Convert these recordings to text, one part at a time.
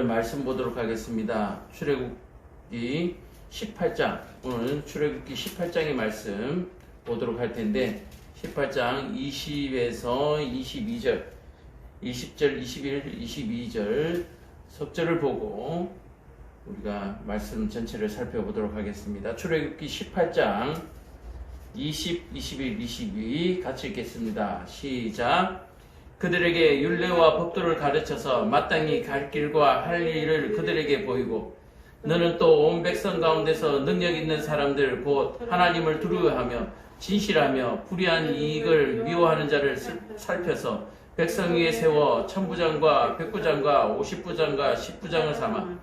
말씀 보도록 하겠습니다. 출애굽기 18장, 오늘 출애굽기 18장의 말씀 보도록 할 텐데 18장 20에서 22절, 20절, 21, 22절 석절을 보고 우리가 말씀 전체를 살펴보도록 하겠습니다. 출애굽기 18장 20, 21, 22 같이 읽겠습니다. 시작. 그들에게 율례와 법도를 가르쳐서 마땅히 갈 길과 할 일을 그들에게 보이고 너는 또 온 백성 가운데서 능력 있는 사람들 곧 하나님을 두려워하며 진실하며 불의한 이익을 미워하는 자를 살펴서 백성 위에 세워 천부장과 백부장과 오십부장과 십부장을 삼아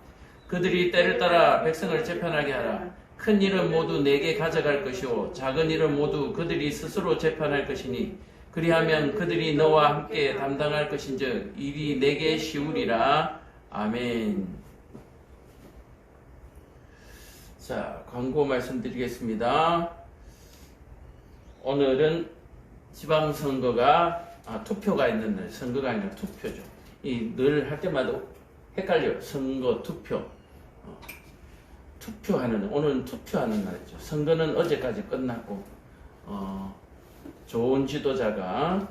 그들이 때를 따라 백성을 재판하게 하라. 큰 일은 모두 내게 가져갈 것이요 작은 일은 모두 그들이 스스로 재판할 것이니 그리하면 그들이 너와 함께 담당할 것인즉 일이 내게 쉬우리라. 아멘. 자, 광고 말씀드리겠습니다. 오늘은 지방선거가 투표가 있는 날, 선거가 아니라 투표죠. 이 늘 할 때마다 헷갈려요. 선거, 투표. 투표하는 날, 오늘은 투표하는 날이죠. 선거는 어제까지 끝났고 좋은 지도자가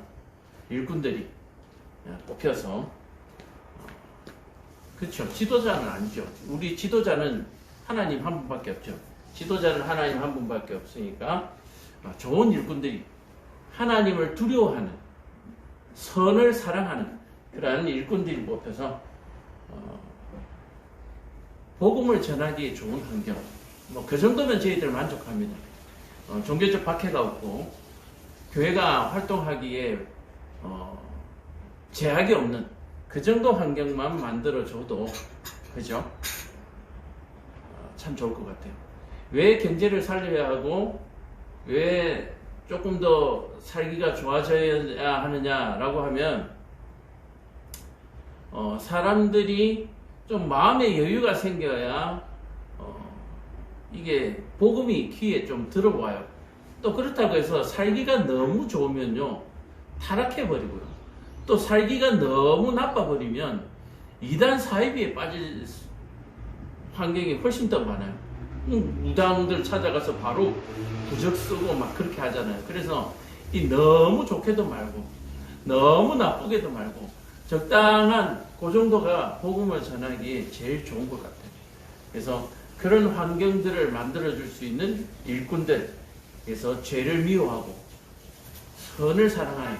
일꾼들이 뽑혀서 그렇죠. 지도자는 아니죠. 우리 지도자는 하나님 한 분밖에 없죠. 지도자는 하나님 한 분밖에 없으니까 좋은 일꾼들이 하나님을 두려워하는 선을 사랑하는 그러한 일꾼들이 뽑혀서 복음을 전하기에 좋은 환경. 그 정도면 저희들 만족합니다. 종교적 박해가 없고 교회가 활동하기에 제약이 없는 그 정도 환경만 만들어줘도 그죠? 참 좋을 것 같아요. 왜 경제를 살려야 하고 왜 조금 더 살기가 좋아져야 하느냐라고 하면 사람들이 좀 마음의 여유가 생겨야 이게 복음이 귀에 좀 들어와요. 또 그렇다고 해서 살기가 너무 좋으면요 타락해버리고요. 또 살기가 너무 나빠버리면 이단 사이비에 빠질 환경이 훨씬 더 많아요. 무당들 찾아가서 바로 부적 쓰고 막 그렇게 하잖아요. 그래서 이 너무 좋게도 말고 너무 나쁘게도 말고 적당한 그 정도가 복음을 전하기에 제일 좋은 것 같아요. 그래서 그런 환경들을 만들어줄 수 있는 일꾼들, 그래서 죄를 미워하고 선을 사랑하는,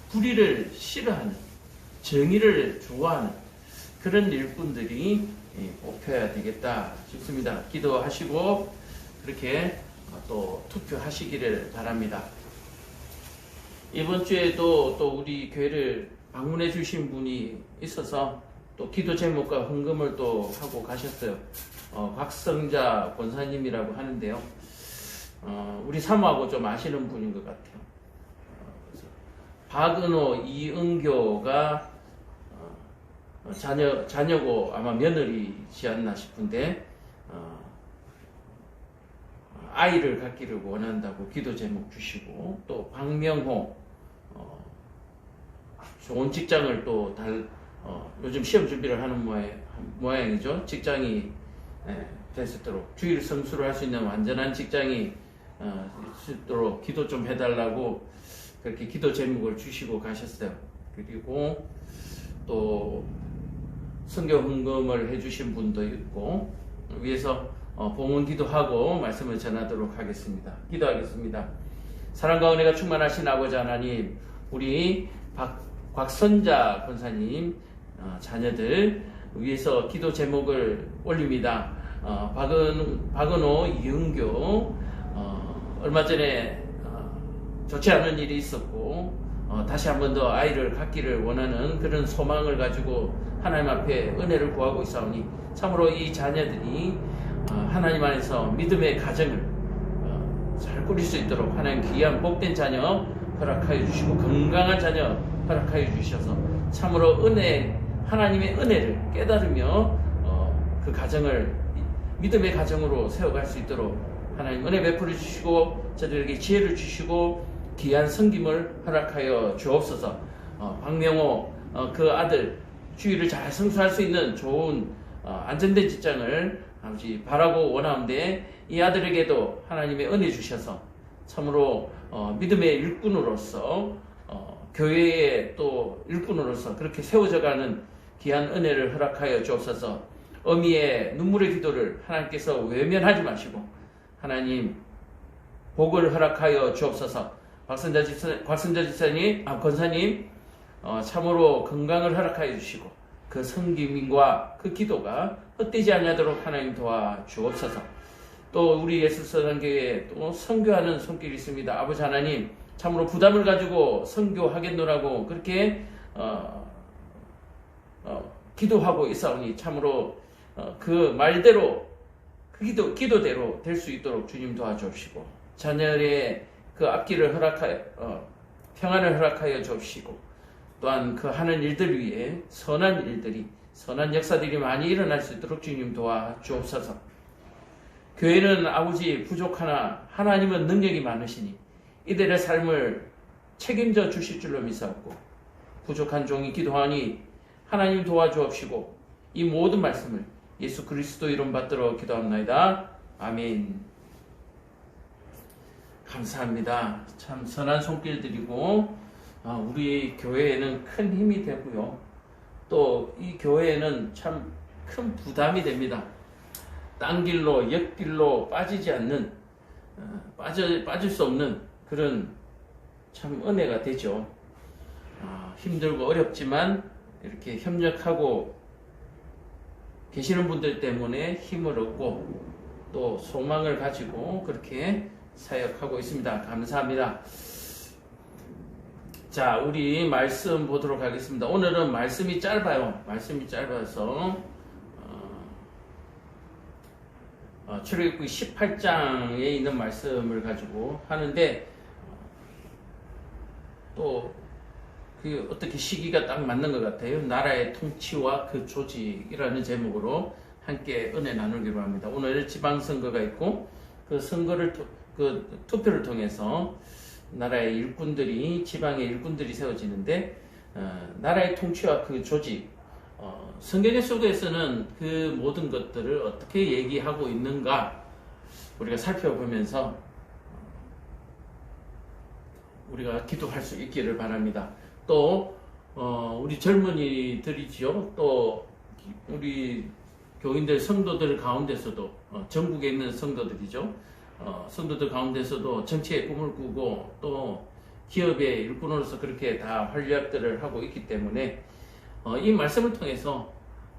불의를 싫어하는, 정의를 좋아하는 그런 일꾼들이 뽑혀야 되겠다 싶습니다. 기도하시고 그렇게 또 투표하시기를 바랍니다. 이번 주에도 또 우리 교회를 방문해 주신 분이 있어서 또 기도 제목과 헌금을 또 하고 가셨어요. 곽성자 권사님이라고 하는데요. 우리 사모하고 좀 아시는 분인 것 같아요. 박은호, 이은교가 자녀고 아마 며느리지 않나 싶은데 아이를 갖기를 원한다고 기도 제목 주시고 또 박명호 좋은 직장을 또 요즘 시험 준비를 하는 모양이죠. 직장이 될 수 있도록 주일 성수를 할 수 있는 완전한 직장이 수 있도록 기도 좀 해달라고 그렇게 기도 제목을 주시고 가셨어요. 그리고 또 선교 헌금을 해주신 분도 있고 위에서 봉헌 기도하고 말씀을 전하도록 하겠습니다. 기도하겠습니다. 사랑과 은혜가 충만하신 아버지 하나님, 우리 곽선자 권사님 자녀들 위해서 기도 제목을 올립니다. 박은호, 이은교 얼마 전에 좋지 않은 일이 있었고 다시 한 번 더 아이를 갖기를 원하는 그런 소망을 가지고 하나님 앞에 은혜를 구하고 있사오니 참으로 이 자녀들이 하나님 안에서 믿음의 가정을 잘 꾸릴 수 있도록 하나님 귀한 복된 자녀 허락하여 주시고 건강한 자녀 허락하여 주셔서 참으로 하나님의 은혜를 깨달으며 그 가정을 믿음의 가정으로 세워갈 수 있도록 하나님 은혜 베풀어 주시고 저들에게 지혜를 주시고 귀한 섬김을 허락하여 주옵소서. 박명호 그 아들 주일을 잘 성수할 수 있는 좋은 안전된 직장을 아버지 바라고 원하는데, 이 아들에게도 하나님의 은혜 주셔서 참으로 믿음의 일꾼으로서 교회의 또 일꾼으로서 그렇게 세워져가는 귀한 은혜를 허락하여 주옵소서. 어미의 눈물의 기도를 하나님께서 외면하지 마시고 하나님 복을 허락하여 주옵소서. 곽선자 집사님, 권사님 참으로 건강을 허락하여 주시고 그 성김과 그 기도가 헛되지 않도록 하나님 도와주옵소서. 또 우리 예수선교회에 또 선교하는 손길이 있습니다. 아버지 하나님, 참으로 부담을 가지고 선교하겠노라고 그렇게 기도하고 있사오니 참으로 그 말대로 그 기도대로 될 수 있도록 주님 도와주옵시고, 자녀의 그 앞길을 허락하여 평안을 허락하여 주옵시고, 또한 그 하는 일들 위에 선한 일들이, 선한 역사들이 많이 일어날 수 있도록 주님 도와주옵소서. 교회는 아버지 부족하나 하나님은 능력이 많으시니 이들의 삶을 책임져 주실 줄로 믿사옵고, 부족한 종이 기도하니 하나님 도와주옵시고, 이 모든 말씀을 예수 그리스도 이름 받들어 기도합나이다. 아멘. 감사합니다. 참 선한 손길들이고 우리 교회에는 큰 힘이 되고요. 또 이 교회에는 참 큰 부담이 됩니다. 딴 길로 옆길로 빠지지 않는 빠질 수 없는 그런 참 은혜가 되죠. 힘들고 어렵지만 이렇게 협력하고 계시는 분들 때문에 힘을 얻고 또 소망을 가지고 그렇게 사역하고 있습니다. 감사합니다. 자, 우리 말씀 보도록 하겠습니다. 오늘은 말씀이 짧아요. 말씀이 짧아서 출애굽기 18장에 있는 말씀을 가지고 하는데, 또 그 어떻게 시기가 딱 맞는 것 같아요. 나라의 통치와 그 조직이라는 제목으로 함께 은혜 나누기로 합니다. 오늘 지방선거가 있고 그 선거를 그 투표를 통해서 나라의 일꾼들이, 지방의 일꾼들이 세워지는데, 나라의 통치와 그 조직, 성경의 속에서는 그 모든 것들을 어떻게 얘기하고 있는가 우리가 살펴보면서 우리가 기도할 수 있기를 바랍니다. 또 우리 젊은이들이죠. 또 우리 교인들, 성도들 가운데서도 전국에 있는 성도들이죠. 성도들 가운데서도 정치의 꿈을 꾸고 또 기업의 일꾼으로서 그렇게 다 활약들을 하고 있기 때문에 이 말씀을 통해서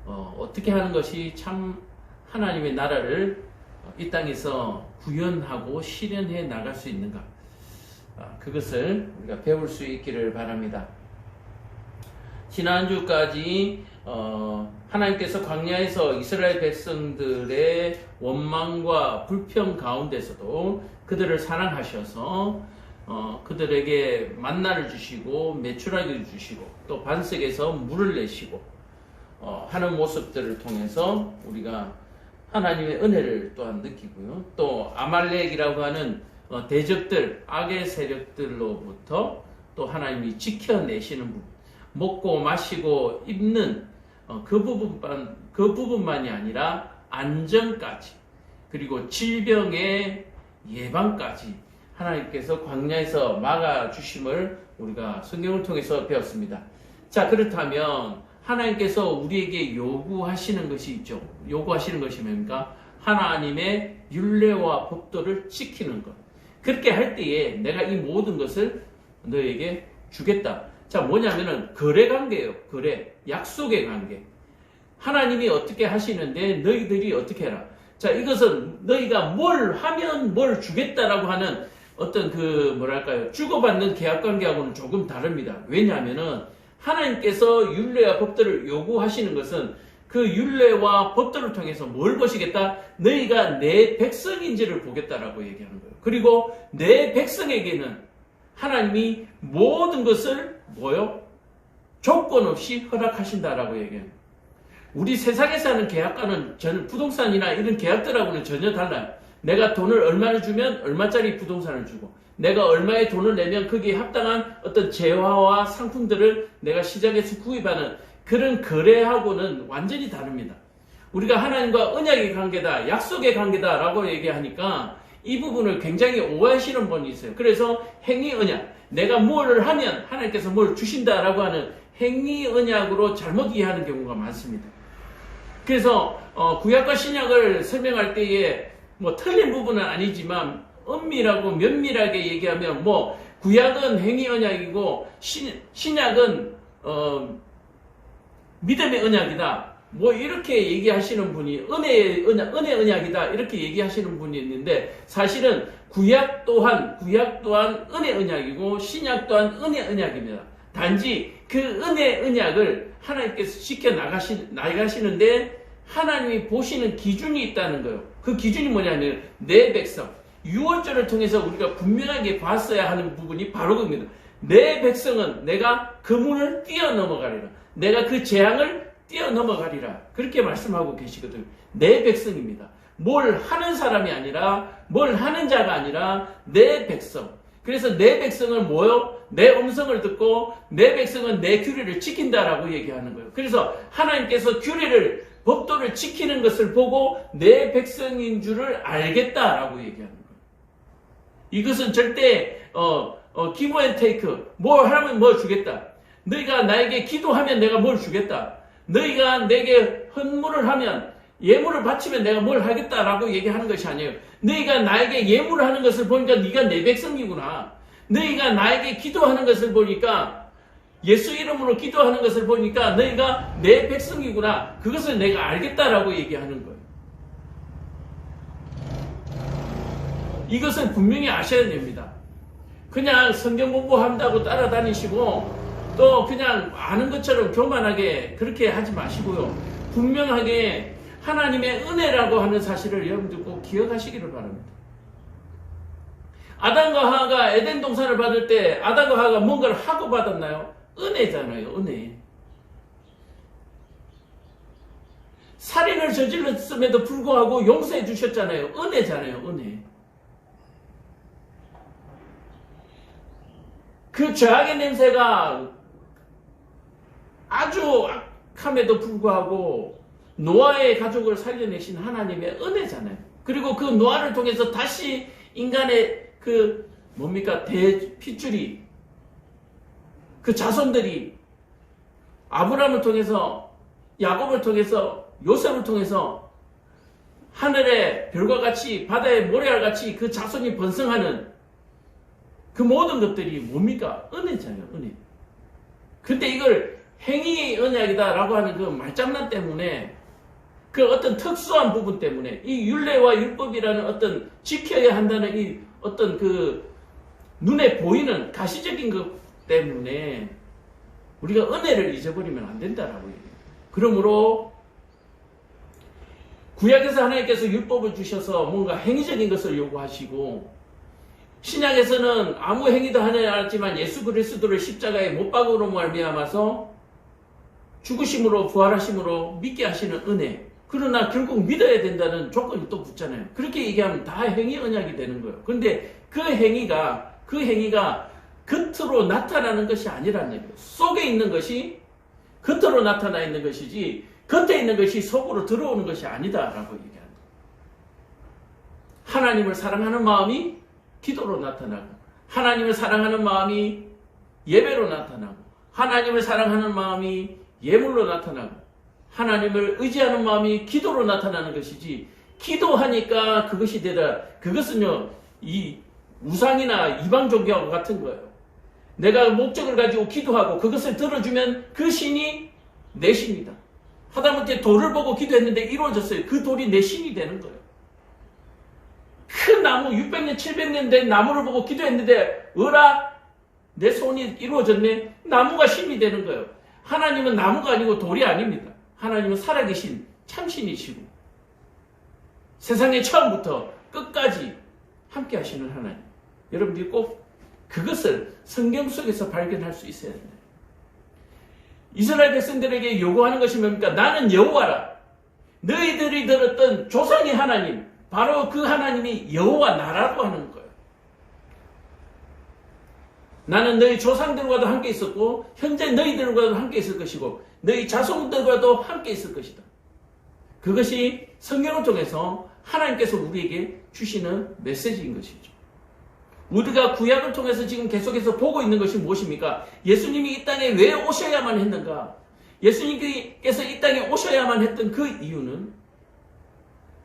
어떻게 하는 것이 참 하나님의 나라를 이 땅에서 구현하고 실현해 나갈 수 있는가, 그것을 우리가 배울 수 있기를 바랍니다. 지난주까지 하나님께서 광야에서 이스라엘 백성들의 원망과 불평 가운데서도 그들을 사랑하셔서 그들에게 만나를 주시고 메추라기를 주시고 또 반석에서 물을 내시고 하는 모습들을 통해서 우리가 하나님의 은혜를 또한 느끼고요. 또 아말렉이라고 하는 대적들, 악의 세력들로부터 또 하나님이 지켜내시는 부분, 먹고 마시고 입는 그 부분만이 아니라 안전까지, 그리고 질병의 예방까지 하나님께서 광야에서 막아주심을 우리가 성경을 통해서 배웠습니다. 자, 그렇다면 하나님께서 우리에게 요구하시는 것이 있죠. 요구하시는 것이 뭡니까? 하나님의 율례와 법도를 지키는 것. 그렇게 할 때에 내가 이 모든 것을 너에게 주겠다. 자, 뭐냐면은 거래 관계예요. 거래, 약속의 관계. 하나님이 어떻게 하시는데 너희들이 어떻게 해라. 자, 이것은 너희가 뭘 하면 뭘 주겠다라고 하는 어떤 주고받는 계약 관계하고는 조금 다릅니다. 왜냐하면은 하나님께서 율례와 법도를 요구하시는 것은 그 율례와 법도를 통해서 뭘 보시겠다? 너희가 내 백성인지를 보겠다라고 얘기하는 거예요. 그리고 내 백성에게는 하나님이 모든 것을 조건 없이 허락하신다라고 얘기해요. 우리 세상에서 하는 계약과는 부동산이나 이런 계약들하고는 전혀 달라요. 내가 돈을 얼마를 주면 얼마짜리 부동산을 주고, 내가 얼마의 돈을 내면 거기에 합당한 어떤 재화와 상품들을 내가 시장에서 구입하는 그런 거래하고는 완전히 다릅니다. 우리가 하나님과 언약의 관계다, 약속의 관계다라고 얘기하니까 이 부분을 굉장히 오해하시는 분이 있어요. 그래서 행위 언약, 내가 뭐를 하면 하나님께서 뭘 주신다라고 하는 행위 언약으로 잘못 이해하는 경우가 많습니다. 그래서 구약과 신약을 설명할 때에 뭐 틀린 부분은 아니지만 엄밀하고 면밀하게 얘기하면 뭐 구약은 행위 언약이고 신약은 믿음의 언약이다. 뭐 이렇게 얘기하시는 분이 은혜 언약이다 이렇게 얘기하시는 분이 있는데 사실은 구약 또한 은혜 언약이고 신약 또한 은혜 언약입니다. 단지 그 은혜 언약을 하나님께서 지켜 나가시는데 하나님이 보시는 기준이 있다는 거예요. 그 기준이 뭐냐면 내 백성, 유월절을 통해서 우리가 분명하게 봤어야 하는 부분이 바로 그겁니다. 내 백성은 내가 그 문을 뛰어넘어가리라. 내가 그 재앙을 뛰어넘어가리라. 그렇게 말씀하고 계시거든요. 내 백성입니다. 뭘 하는 사람이 아니라 뭘 하는 자가 아니라 내 백성. 그래서 내 백성은 뭐요? 내 음성을 듣고 내 백성은 내 규례를 지킨다라고 얘기하는 거예요. 그래서 하나님께서 규례를 법도를 지키는 것을 보고 내 백성인 줄을 알겠다라고 얘기하는 거예요. 이것은 절대 give and take, 뭘 하면 뭘 주겠다. 너희가 나에게 기도하면 내가 뭘 주겠다. 너희가 내게 헌물을 하면 예물을 바치면 내가 뭘 하겠다라고 얘기하는 것이 아니에요. 너희가 나에게 예물을 하는 것을 보니까 네가 내 백성이구나. 너희가 나에게 기도하는 것을 보니까 예수 이름으로 기도하는 것을 보니까 너희가 내 백성이구나. 그것을 내가 알겠다라고 얘기하는 거예요. 이것은 분명히 아셔야 됩니다. 그냥 성경 공부한다고 따라다니시고 또 그냥 아는 것처럼 교만하게 그렇게 하지 마시고요. 분명하게 하나님의 은혜라고 하는 사실을 여러분들 꼭 기억하시기를 바랍니다. 아담과 하와가 에덴 동산을 받을 때 아담과 하와가 뭔가를 하고 받았나요? 은혜잖아요. 은혜. 살인을 저질렀음에도 불구하고 용서해 주셨잖아요. 은혜잖아요. 은혜. 그 죄악의 냄새가 아주 악함에도 불구하고 노아의 가족을 살려내신 하나님의 은혜잖아요. 그리고 그 노아를 통해서 다시 인간의 그 뭡니까 대핏줄이 그 자손들이 아브라함을 통해서 야곱을 통해서 요셉을 통해서 하늘의 별과 같이 바다의 모래알같이 그 자손이 번성하는 그 모든 것들이 뭡니까? 은혜잖아요. 은혜. 근데 이걸 행위의 언약이다라고 하는 그 말장난 때문에 그 어떤 특수한 부분 때문에 이 율례와 율법이라는 어떤 지켜야 한다는 이 어떤 그 눈에 보이는 가시적인 것 때문에 우리가 은혜를 잊어버리면 안 된다라고 얘기해요. 그러므로 구약에서 하나님께서 율법을 주셔서 뭔가 행위적인 것을 요구하시고 신약에서는 아무 행위도 하지 않았지만 예수 그리스도를 십자가에 못 박음으로 말미암아서 죽으심으로 부활하심으로 믿게 하시는 은혜. 그러나 결국 믿어야 된다는 조건이 또 붙잖아요. 그렇게 얘기하면 다 행위 언약이 되는 거예요. 그런데 그 행위가 겉으로 나타나는 것이 아니라는 얘기예요. 속에 있는 것이 겉으로 나타나 있는 것이지 겉에 있는 것이 속으로 들어오는 것이 아니다라고 얘기합니다. 하나님을 사랑하는 마음이 기도로 나타나고 하나님을 사랑하는 마음이 예배로 나타나고 하나님을 사랑하는 마음이 예물로 나타나고 하나님을 의지하는 마음이 기도로 나타나는 것이지 기도하니까 그것이 되다. 그것은요 이 우상이나 이방 종교하고 같은 거예요. 내가 목적을 가지고 기도하고 그것을 들어주면 그 신이 내 신이다. 하다못해 돌을 보고 기도했는데 이루어졌어요. 그 돌이 내 신이 되는 거예요. 큰 나무 600년 700년 된 나무를 보고 기도했는데 어라 내 소원이 이루어졌네. 나무가 신이 되는 거예요. 하나님은 나무가 아니고 돌이 아닙니다. 하나님은 살아계신 참신이시고 세상의 처음부터 끝까지 함께 하시는 하나님. 여러분들이 꼭 그것을 성경 속에서 발견할 수 있어야 됩니다. 이스라엘 백성들에게 요구하는 것이 뭡니까? 나는 여호와라. 너희들이 들었던 조상의 하나님, 바로 그 하나님이 여호와 나라고 하는 거예요. 나는 너희 조상들과도 함께 있었고 현재 너희들과도 함께 있을 것이고 너희 자손들과도 함께 있을 것이다. 그것이 성경을 통해서 하나님께서 우리에게 주시는 메시지인 것이죠. 우리가 구약을 통해서 지금 계속해서 보고 있는 것이 무엇입니까? 예수님이 이 땅에 왜 오셔야만 했는가? 예수님께서 이 땅에 오셔야만 했던 그 이유는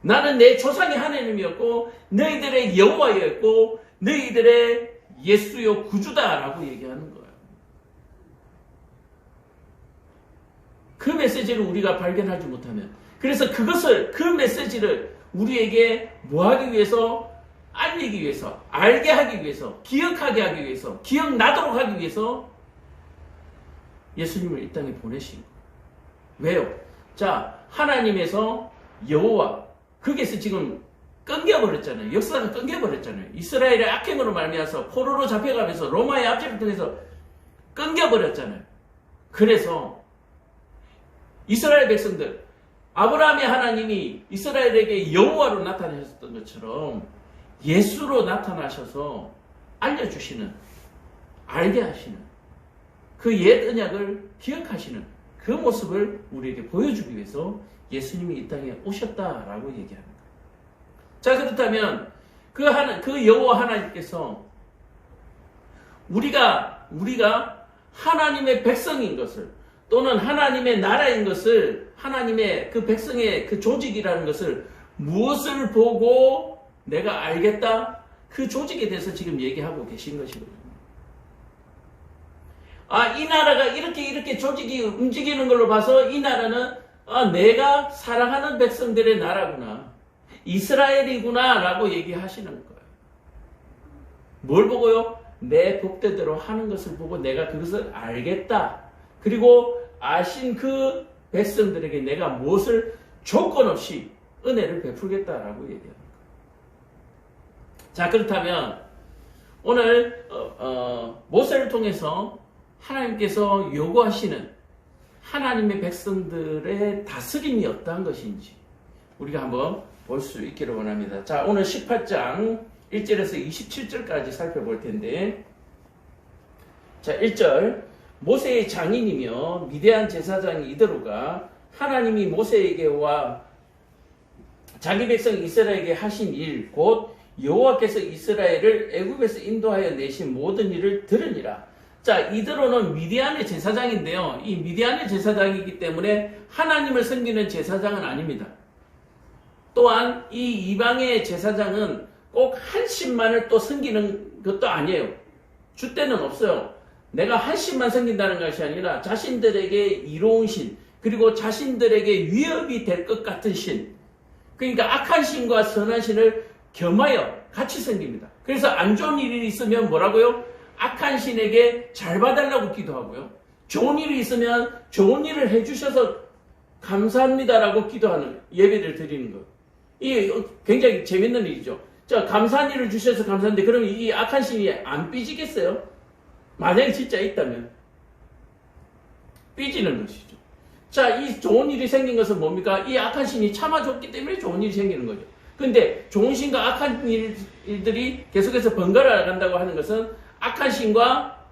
나는 내 조상의 하나님이었고 너희들의 여호와였고 너희들의 예수요 구주다라고 얘기하는 거예요. 그 메시지를 우리가 발견하지 못하면, 그래서 그 메시지를 우리에게 뭐하기 위해서? 알리기 위해서, 알게 하기 위해서, 기억하게 하기 위해서, 기억나도록 하기 위해서 예수님을 이 땅에 보내신 거예요. 왜요? 자, 하나님에서 여호와, 거기에서 지금 끊겨버렸잖아요. 역사가 끊겨버렸잖아요. 이스라엘의 악행으로 말미암아서 포로로 잡혀가면서 로마의 압제를 통해서 끊겨버렸잖아요. 그래서 이스라엘 백성들, 아브라함의 하나님이 이스라엘에게 여호와로 나타나셨던 것처럼 예수로 나타나셔서 알려주시는, 알게 하시는, 그 옛 언약을 기억하시는 그 모습을 우리에게 보여주기 위해서 예수님이 이 땅에 오셨다라고 얘기합니다. 자, 그렇다면 그 여호와 하나님께서 우리가 하나님의 백성인 것을, 또는 하나님의 나라인 것을, 하나님의 그 백성의 그 조직이라는 것을 무엇을 보고 내가 알겠다? 그 조직에 대해서 지금 얘기하고 계신 것이거든요. 아, 이 나라가 이렇게 조직이 움직이는 걸로 봐서 이 나라는 내가 사랑하는 백성들의 나라구나, 이스라엘이구나 라고 얘기하시는 거예요. 뭘 보고요? 내 법대로 하는 것을 보고 내가 그것을 알겠다. 그리고 아신 그 백성들에게 내가 무엇을 조건 없이 은혜를 베풀겠다라고 얘기합니다. 자, 그렇다면 오늘 모세를 통해서 하나님께서 요구하시는 하나님의 백성들의 다스림이 어떠한 것인지 우리가 한번 볼 수 있기를 원합니다. 자, 오늘 18장 1절에서 27절까지 살펴볼 텐데, 자, 1절, 모세의 장인이며 미디안 제사장 이드로가 하나님이 모세에게와 자기 백성 이스라엘에게 하신 일, 곧 여호와께서 이스라엘을 애굽에서 인도하여 내신 모든 일을 들으니라. 자, 이드로는 미디안의 제사장인데요, 이 미디안의 제사장이기 때문에 하나님을 섬기는 제사장은 아닙니다. 또한 이 이방의 제사장은 꼭 한 신만을 또 섬기는 것도 아니에요. 주 때는 없어요. 내가 한 신만 섬긴다는 것이 아니라 자신들에게 이로운 신, 그리고 자신들에게 위협이 될 것 같은 신, 그러니까 악한 신과 선한 신을 겸하여 같이 섬깁니다. 그래서 안 좋은 일이 있으면 뭐라고요? 악한 신에게 잘 봐달라고 기도하고요, 좋은 일이 있으면 좋은 일을 해주셔서 감사합니다라고 기도하는, 예배를 드리는 것. 이 굉장히 재밌는 일이죠. 자, 감사한 일을 주셔서 감사한데 그러면 이 악한 신이 안 삐지겠어요? 만약에 진짜 있다면 삐지는 것이죠. 자, 이 좋은 일이 생긴 것은 뭡니까? 이 악한 신이 참아줬기 때문에 좋은 일이 생기는 거죠. 근데 좋은 신과 악한 일들이 계속해서 번갈아 간다고 하는 것은 악한 신과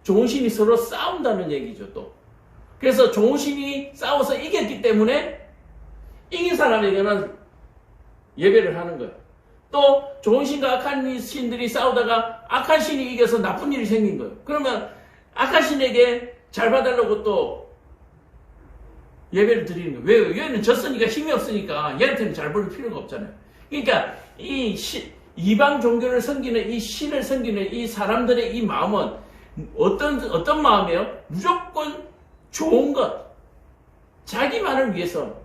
좋은 신이 서로 싸운다는 얘기죠, 또. 그래서 좋은 신이 싸워서 이겼기 때문에 이긴 사람에게는 예배를 하는 거예요. 또 좋은 신과 악한 신들이 싸우다가 악한 신이 이겨서 나쁜 일이 생긴 거예요. 그러면 악한 신에게 잘 봐달라고 또 예배를 드리는 거예요. 왜요? 얘는 졌으니까, 힘이 없으니까 얘한테는 잘 볼 필요가 없잖아요. 그러니까 이방 종교를 섬기는, 이 신을 섬기는 이 사람들의 이 마음은 어떤 마음이에요? 무조건 좋은 것, 자기만을 위해서,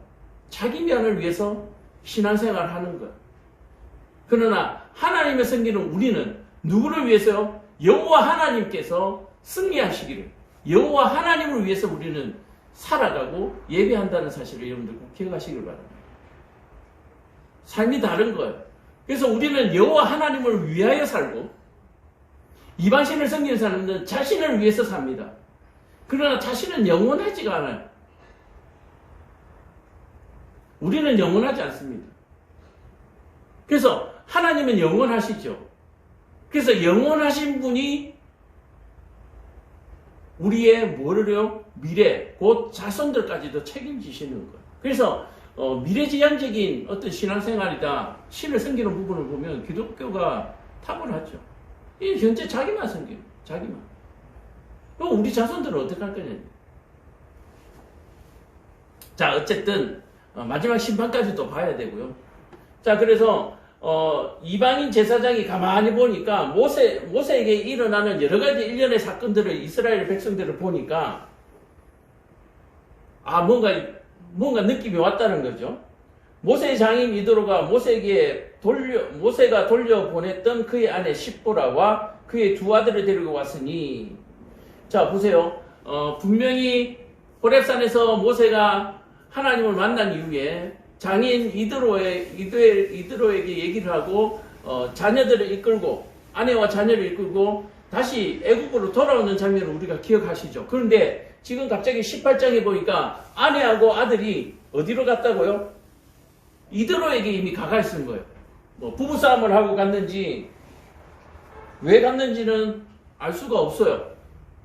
자기 면을 위해서 신앙생활을 하는 것. 그러나 하나님을 섬기는 우리는 누구를 위해서요? 여호와 하나님께서 승리하시기를, 여호와 하나님을 위해서 우리는 살아가고 예배한다는 사실을 여러분들 꼭 기억하시길 바랍니다. 삶이 다른 거예요. 그래서 우리는 여호와 하나님을 위하여 살고, 이방신을 섬기는 사람들은 자신을 위해서 삽니다. 그러나 자신은 영원하지가 않아요. 우리는 영원하지 않습니다. 그래서 하나님은 영원하시죠. 그래서 영원하신 분이 우리의 뭐를요? 미래, 곧 자손들까지도 책임지시는 거예요. 그래서 미래지향적인 어떤 신앙생활이다, 신을 섬기는 부분을 보면 기독교가 탁월하죠. 이 현재 자기만 섬기는, 자기만. 그럼 우리 자손들은 어떻게 할 거냐. 자, 어쨌든 마지막 심판까지도 봐야 되고요. 자, 그래서 이방인 제사장이 가만히 보니까 모세에게 일어나는 여러 가지 일련의 사건들을, 이스라엘 백성들을 보니까 뭔가 느낌이 왔다는 거죠. 모세의 장인 이드로가 모세가 돌려보냈던 그의 아내 십보라와 그의 두 아들을 데리고 왔으니, 자 보세요. 분명히 호렙산에서 모세가 하나님을 만난 이후에 장인 이드로에게 얘기를 하고 자녀들을 이끌고, 아내와 자녀를 이끌고 다시 애국으로 돌아오는 장면을 우리가 기억하시죠. 그런데 지금 갑자기 18장에 보니까 아내하고 아들이 어디로 갔다고요? 이드로에게 이미 가가 있는 거예요. 뭐 부부싸움을 하고 갔는지 왜 갔는지는 알 수가 없어요.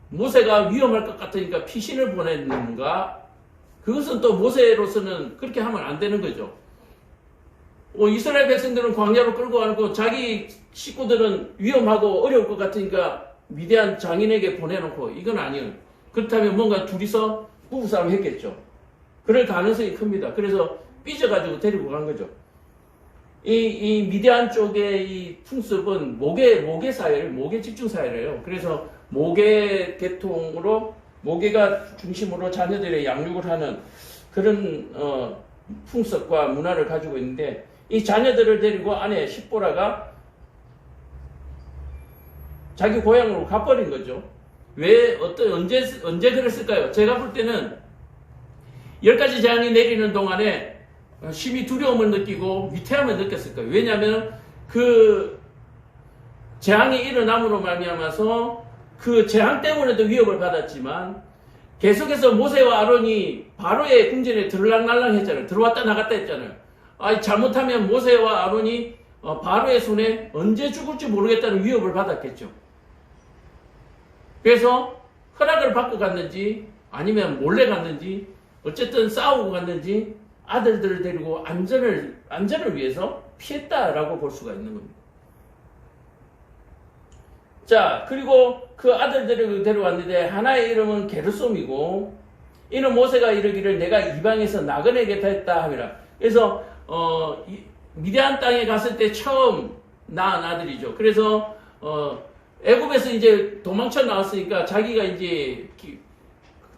모세가 위험할 것 같으니까 피신을 보냈는가? 그것은 또 모세로서는 그렇게 하면 안 되는 거죠. 이스라엘 백성들은 광야로 끌고 가고 자기 식구들은 위험하고 어려울 것 같으니까 위대한 장인에게 보내놓고, 이건 아니에요. 그렇다면 뭔가 둘이서 부부싸움 했겠죠. 그럴 가능성이 큽니다. 그래서 삐져가지고 데리고 간 거죠. 이 미디안 쪽의 이 풍습은 모계 사회를, 모계 집중 사회래요. 그래서 모계 계통으로, 모계가 중심으로 자녀들의 양육을 하는 그런 풍습과 문화를 가지고 있는데, 이 자녀들을 데리고 아내 십보라가 자기 고향으로 가버린 거죠. 왜, 언제 그랬을까요? 제가 볼 때는 10가지 재앙이 내리는 동안에 심히 두려움을 느끼고 위태함을 느꼈을 거예요. 왜냐하면 그 재앙이 일어남으로 말미암아서 그 재앙 때문에도 위협을 받았지만 계속해서 모세와 아론이 바로의 궁전에 들락날락 했잖아요. 들어왔다 나갔다 했잖아요. 잘못하면 모세와 아론이 바로의 손에 언제 죽을지 모르겠다는 위협을 받았겠죠. 그래서 허락을 받고 갔는지 아니면 몰래 갔는지 어쨌든 싸우고 갔는지 아들들을 데리고 안전을 위해서 피했다라고 볼 수가 있는 겁니다. 자, 그리고 그 아들들을 데려왔는데 하나의 이름은 게르솜이고, 이는 모세가 이르기를 내가 이방에서 나그네겠다 했다 함이라. 그래서 미디안 땅에 갔을 때 처음 낳은 아들이죠. 그래서 애굽에서 이제 도망쳐 나왔으니까 자기가 이제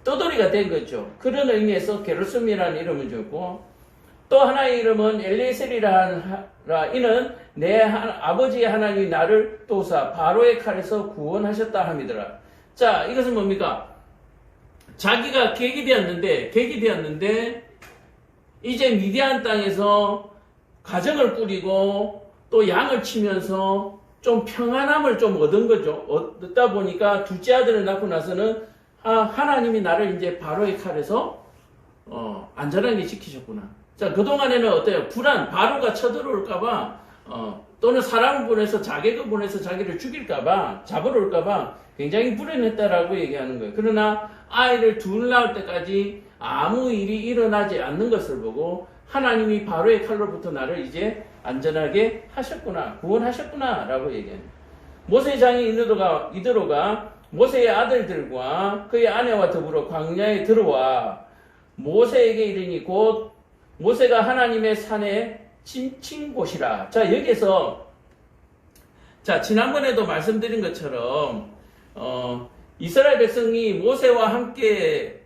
떠돌이가 된 거죠. 그런 의미에서 게르솜이라는 이름을 줬고, 또 하나의 이름은 엘리에셀이라, 이는 내 아버지의 하나님이 나를 도우사 바로의 칼에서 구원하셨다 함이더라. 자, 이것은 뭡니까? 자기가 객이 되었는데 이제 미디안 땅에서 가정을 꾸리고 또 양을 치면서 좀 평안함을 좀 얻은 거죠. 얻다 보니까 둘째 아들을 낳고 나서는 하나님이 나를 이제 바로의 칼에서 안전하게 지키셨구나. 자, 그동안에는 어때요? 바로가 쳐들어올까봐 또는 사람을 보내서 자객을 보내서 자기를 죽일까봐, 잡으러 올까봐 굉장히 불안했다라고 얘기하는 거예요. 그러나 아이를 둘 낳을 때까지 아무 일이 일어나지 않는 것을 보고 하나님이 바로의 칼로부터 나를 이제 안전하게 하셨구나, 구원하셨구나 라고 얘기합니다. 모세의 장인 이드로가 모세의 아들들과 그의 아내와 더불어 광야에 들어와 모세에게 이르니 곧 모세가 하나님의 산에 진친 곳이라. 자, 여기에서 지난번에도 말씀드린 것처럼 이스라엘 백성이 모세와 함께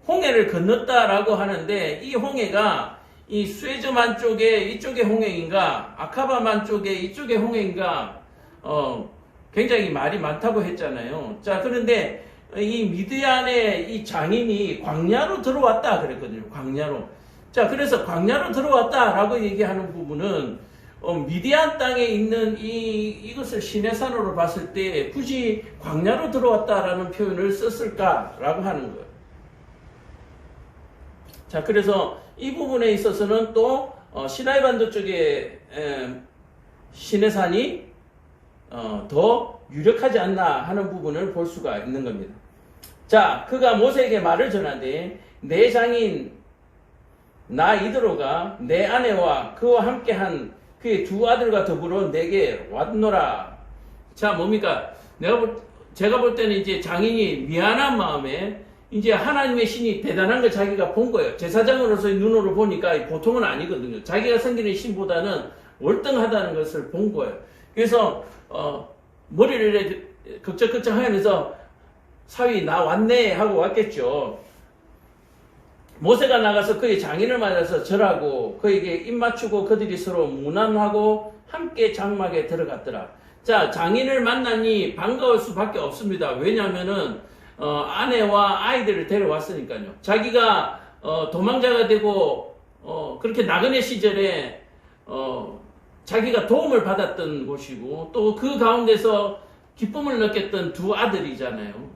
홍해를 건넜다라고 하는데, 이 홍해가 이 수에즈만 쪽에 이쪽의 홍해인가, 아카바만 쪽에 이쪽의 홍해인가, 굉장히 말이 많다고 했잖아요. 자, 그런데 이 미디안의 이 장인이 광야로 들어왔다 그랬거든요. 광야로. 자, 그래서 광야로 들어왔다라고 얘기하는 부분은 미디안 땅에 있는 이것을 시내산으로 봤을 때 굳이 광야로 들어왔다라는 표현을 썼을까라고 하는 거예요. 자, 그래서 이 부분에 있어서는 또 시나이 반도 쪽에 시내산이 더 유력하지 않나 하는 부분을 볼 수가 있는 겁니다. 자, 그가 모세에게 말을 전하되 내 장인 나 이드로가 내 아내와 그와 함께한 그의 두 아들과 더불어 내게 왔노라. 자, 뭡니까? 제가 볼 때는 이제 장인이 미안한 마음에 이제 하나님의 신이 대단한 걸 자기가 본 거예요. 제사장으로서의 눈으로 보니까 보통은 아니거든요. 자기가 섬기는 신보다는 월등하다는 것을 본 거예요. 그래서 머리를 극적극적 하면서 사위 나 왔네 하고 왔겠죠. 모세가 나가서 그의 장인을 맞아서 절하고 그에게 입맞추고 그들이 서로 무난하고 함께 장막에 들어갔더라. 자, 장인을 만나니 반가울 수밖에 없습니다. 왜냐하면은 아내와 아이들을 데려왔으니까요. 자기가 도망자가 되고 그렇게 나그네 시절에 자기가 도움을 받았던 곳이고 또 그 가운데서 기쁨을 느꼈던 두 아들이잖아요.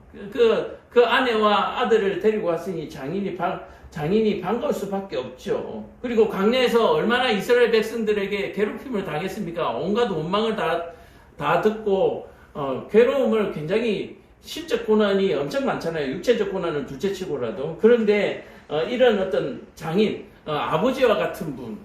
그 아내와 아들을 데리고 왔으니 장인이 반가울 수밖에 없죠. 그리고 광야에서 얼마나 이스라엘 백성들에게 괴롭힘을 당했습니까? 온갖 원망을 다 듣고 괴로움을 굉장히 실적 고난이 엄청 많잖아요. 육체적 고난은 둘째치고라도. 그런데 이런 어떤 장인, 아버지와 같은 분,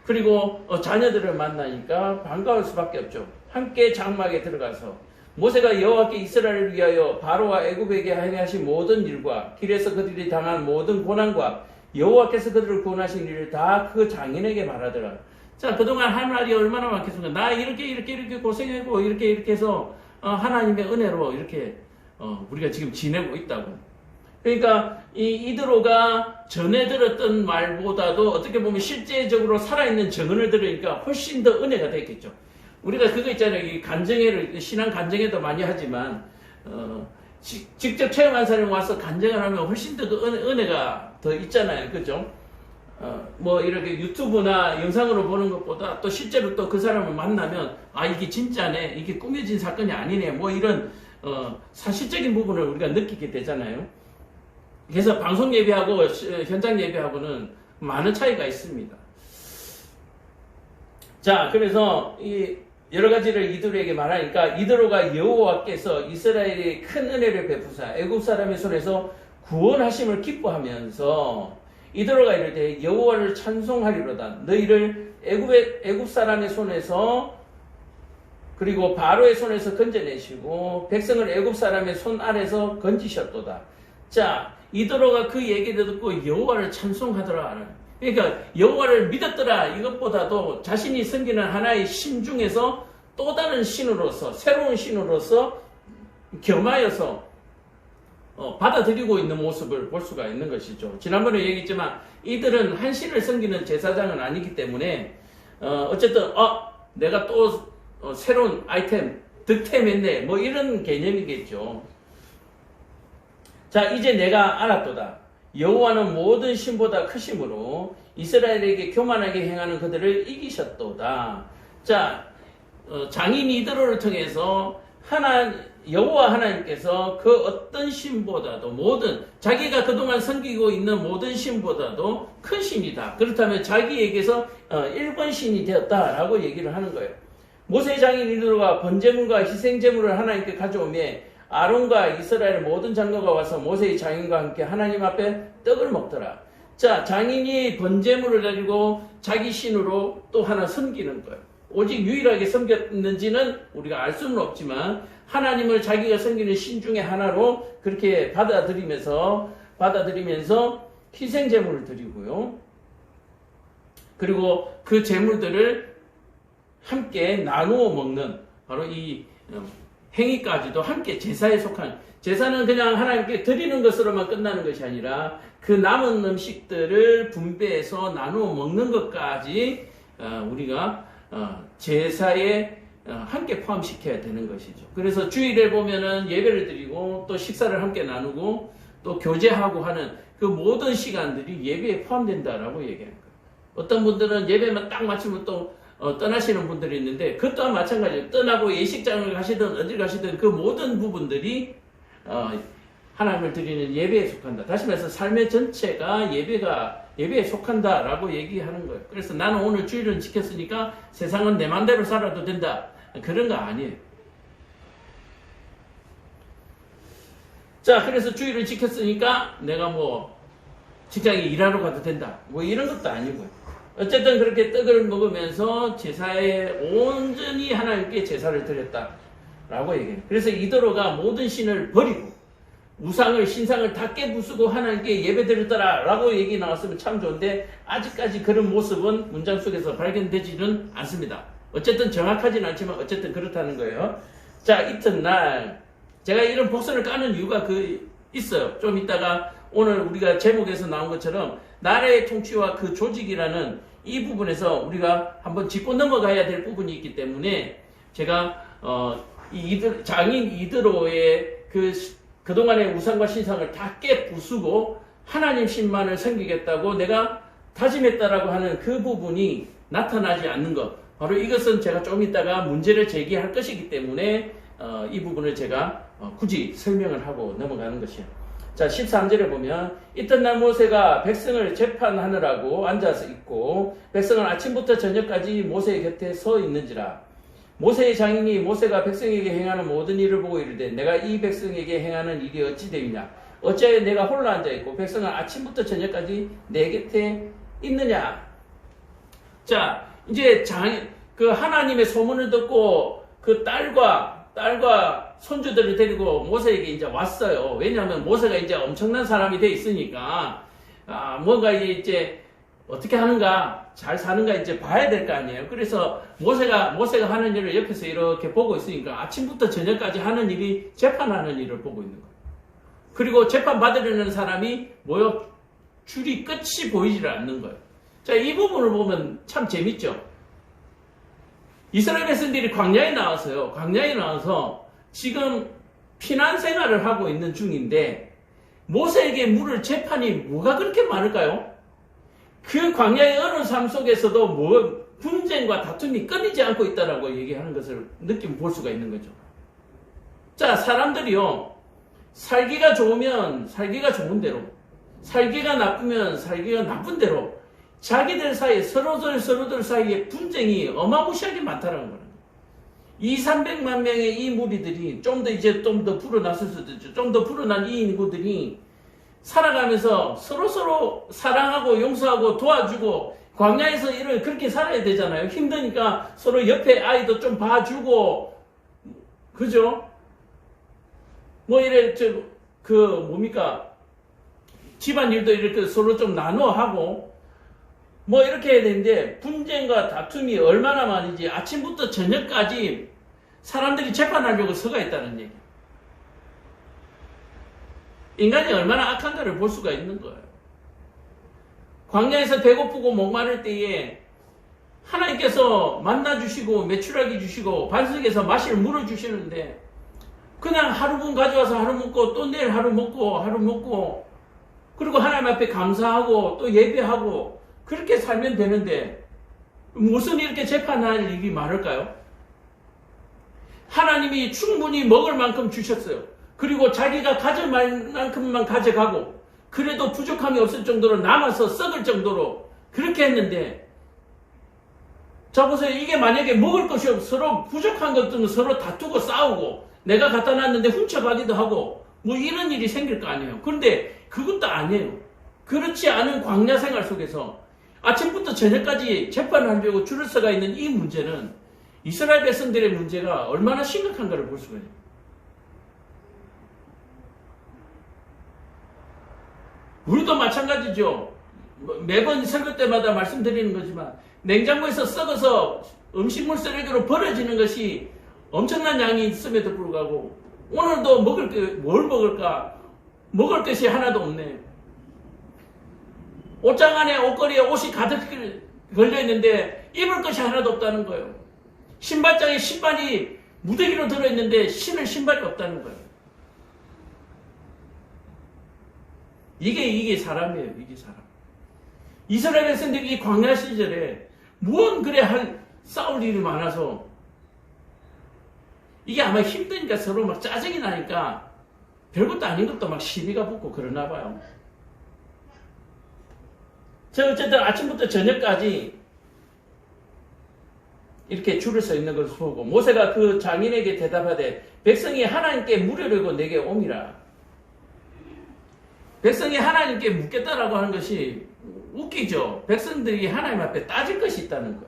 그리고 자녀들을 만나니까 반가울 수밖에 없죠. 함께 장막에 들어가서 모세가 여호와께 이스라엘을 위하여 바로와 애굽에게 행하신 모든 일과 길에서 그들이 당한 모든 고난과 여호와께서 그들을 구원하신 일을 다 그 장인에게 말하더라. 자, 그동안 할 말이 얼마나 많겠습니까? 나 이렇게 고생하고 이렇게 해서 하나님의 은혜로 이렇게 우리가 지금 지내고 있다고. 그러니까 이드로가 전에 들었던 말보다도 어떻게 보면 실제적으로 살아있는 증언을 들으니까 훨씬 더 은혜가 됐겠죠. 우리가 그거 있잖아요. 이 간증회를 신앙 간증회도 많이 하지만 직접 체험한 사람이 와서 간증을 하면 훨씬 더 그 은혜가 더 있잖아요. 그죠? 뭐 이렇게 유튜브나 영상으로 보는 것보다 또 실제로 또 그 사람을 만나면 이게 진짜네, 이게 꾸며진 사건이 아니네, 뭐 이런 사실적인 부분을 우리가 느끼게 되잖아요. 그래서 방송 예배하고 현장 예배하고는 많은 차이가 있습니다. 자, 그래서 이 여러 가지를 이드로에게 말하니까 이드로가 여호와께서 이스라엘에 큰 은혜를 베푸사 애굽 사람의 손에서 구원하심을 기뻐하면서 이드로가 이르되 여호와를 찬송하리로다. 너희를 애굽 사람의 손에서 그리고 바로의 손에서 건져내시고 백성을 애굽 사람의 손 아래서 건지셨도다. 자, 이드로가 그 얘기를 듣고 여호와를 찬송하더라. 그러니까 여호와를 믿었더라. 이것보다도 자신이 섬기는 하나의 신 중에서 또 다른 신으로서 새로운 신으로서 겸하여서 받아들이고 있는 모습을 볼 수가 있는 것이죠. 지난번에 얘기했지만 이들은 한 신을 섬기는 제사장은 아니기 때문에 어쨌든 내가 또 새로운 아이템 득템했네 뭐 이런 개념이겠죠. 자, 이제 내가 알았도다. 여호와는 모든 신보다 크심으로 이스라엘에게 교만하게 행하는 그들을 이기셨도다. 자, 장인 이드로를 통해서 여호와 하나님께서 그 어떤 신보다도 자기가 그동안 섬기고 있는 모든 신보다도 큰 신이다. 그렇다면 자기에게서 1번 신이 되었다라고 얘기를 하는 거예요. 모세 장인 이드로가 번제물과 희생제물을 하나님께 가져오며 아론과 이스라엘 모든 장로가 와서 모세의 장인과 함께 하나님 앞에 떡을 먹더라. 자, 장인이 번제물을 가지고 자기 신으로 또 하나 섬기는 거예요. 오직 유일하게 섬겼는지는 우리가 알 수는 없지만 하나님을 자기가 섬기는 신 중에 하나로 그렇게 받아들이면서 희생제물을 드리고요. 그리고 그 제물들을 함께 나누어 먹는 바로 이 행위까지도 함께 제사에 속한, 제사는 그냥 하나님께 드리는 것으로만 끝나는 것이 아니라 그 남은 음식들을 분배해서 나누어 먹는 것까지 우리가 제사에 함께 포함시켜야 되는 것이죠. 그래서 주일에 보면은 예배를 드리고 또 식사를 함께 나누고 또 교제하고 하는 그 모든 시간들이 예배에 포함된다라고 얘기하는 거예요. 어떤 분들은 예배만 딱 마치면 또 떠나시는 분들이 있는데 그 또한 마찬가지예요. 떠나고 예식장을 가시든 어딜 가시든 그 모든 부분들이 하나님을 드리는 예배에 속한다. 다시 말해서 삶의 전체가 예배에 속한다라고 얘기하는 거예요. 그래서 나는 오늘 주일은 지켰으니까 세상은 내 맘대로 살아도 된다. 그런 거 아니에요. 자, 그래서 주의를 지켰으니까 내가 뭐 직장에 일하러 가도 된다. 뭐 이런 것도 아니고요. 어쨌든 그렇게 떡을 먹으면서 제사에 온전히 하나님께 제사를 드렸다라고 얘기해요. 그래서 이도로가 모든 신을 버리고 우상을 신상을 다 깨부수고 하나님께 예배드렸더라라고 얘기 나왔으면 참 좋은데 아직까지 그런 모습은 문장 속에서 발견되지는 않습니다. 어쨌든 정확하지는 않지만 어쨌든 그렇다는 거예요. 자, 이튿날 제가 이런 복선을 까는 이유가 있어요. 좀 이따가 오늘 우리가 제목에서 나온 것처럼 나라의 통치와 그 조직이라는 이 부분에서 우리가 한번 짚고 넘어가야 될 부분이 있기 때문에 제가 장인 이드로의 그동안의 우상과 신상을 다 깨부수고 하나님 신만을 섬기겠다고 내가 다짐했다라고 하는 그 부분이 나타나지 않는 것. 바로 이것은 제가 좀 이따가 문제를 제기할 것이기 때문에 이 부분을 제가 굳이 설명을 하고 넘어가는 것이에요. 자, 13절에 보면 이튿날 모세가 백성을 재판하느라고 앉아서 있고 백성은 아침부터 저녁까지 모세 곁에 서 있는지라. 모세의 장인이 모세가 백성에게 행하는 모든 일을 보고 이르되 내가 이 백성에게 행하는 일이 어찌 되느냐. 어찌하여 내가 홀로 앉아있고 백성은 아침부터 저녁까지 내 곁에 있느냐. 자, 이제 하나님의 소문을 듣고 그 딸과 손주들을 데리고 모세에게 이제 왔어요. 왜냐하면 모세가 이제 엄청난 사람이 돼 있으니까, 뭔가 이제 어떻게 하는가, 잘 사는가 이제 봐야 될 거 아니에요. 그래서 모세가 하는 일을 옆에서 이렇게 보고 있으니까 아침부터 저녁까지 하는 일이 재판하는 일을 보고 있는 거예요. 그리고 재판 받으려는 사람이 줄이 끝이 보이질 않는 거예요. 자, 이 부분을 보면 참 재밌죠. 이스라엘 백성들이 광야에 나왔어요. 광야에 나와서 지금 피난 생활을 하고 있는 중인데 모세에게 물을 재판이 뭐가 그렇게 많을까요? 그 광야의 어려운 삶 속에서도 분쟁과 다툼이 끊이지 않고 있다라고 얘기하는 것을 볼 수가 있는 거죠. 자, 사람들이요, 살기가 좋으면 살기가 좋은 대로, 살기가 나쁘면 살기가 나쁜 대로 자기들 사이에 서로들 사이에 분쟁이 어마무시하게 많다라는 거예요. 200~300만 명의 이 무리들이 좀 더 불어났을 수도 있죠. 좀 더 불어난 이 인구들이 살아가면서 서로 사랑하고 용서하고 도와주고 광야에서 그렇게 살아야 되잖아요. 힘드니까 서로 옆에 아이도 좀 봐주고, 그죠? 집안일도 이렇게 서로 좀 나눠 하고, 이렇게 해야 되는데, 분쟁과 다툼이 얼마나 많은지 아침부터 저녁까지 사람들이 재판하려고 서가 있다는 얘기. 인간이 얼마나 악한가를 볼 수가 있는 거예요. 광야에서 배고프고 목마를 때에 하나님께서 만나 주시고 메추라기 주시고 반석에서 마실 물을 주시는데 그냥 하루분 가져와서 하루 먹고 또 내일 하루 먹고 그리고 하나님 앞에 감사하고 또 예배하고 그렇게 살면 되는데 무슨 이렇게 재판할 일이 많을까요? 하나님이 충분히 먹을 만큼 주셨어요. 그리고 자기가 가질 만큼만 가져가고 그래도 부족함이 없을 정도로 남아서 썩을 정도로 그렇게 했는데, 자 보세요. 이게 만약에 먹을 것이 없어 서로 부족한 것들은 서로 다투고 싸우고 내가 갖다 놨는데 훔쳐가기도 하고 이런 일이 생길 거 아니에요. 그런데 그것도 아니에요. 그렇지 않은 광야 생활 속에서 아침부터 저녁까지 재판하려고 줄을 서가 있는 이 문제는 이스라엘 백성들의 문제가 얼마나 심각한가를 볼 수가 있어요. 우리도 마찬가지죠. 매번 설교 때마다 말씀드리는 거지만 냉장고에서 썩어서 음식물 쓰레기로 버려지는 것이 엄청난 양이 있음에도 불구하고 오늘도 뭘 먹을까? 먹을 것이 하나도 없네. 옷장 안에 옷걸이에 옷이 가득 걸려있는데 입을 것이 하나도 없다는 거예요. 신발장에 신발이 무더기로 들어있는데 신을 신발이 없다는 거예요. 이게 사람이에요. 이게 사람. 이스라엘 백성들이 이 광야 시절에 싸울 일이 많아서 이게 아마 힘드니까 서로 막 짜증이 나니까 별것도 아닌 것도 막 시비가 붙고 그러나 봐요. 어쨌든 아침부터 저녁까지 이렇게 줄을 서 있는 것을 보고 모세가 그 장인에게 대답하되 백성이 하나님께 물으려고 내게 옴이라. 백성이 하나님께 묻겠다라고 하는 것이 웃기죠. 백성들이 하나님 앞에 따질 것이 있다는 거.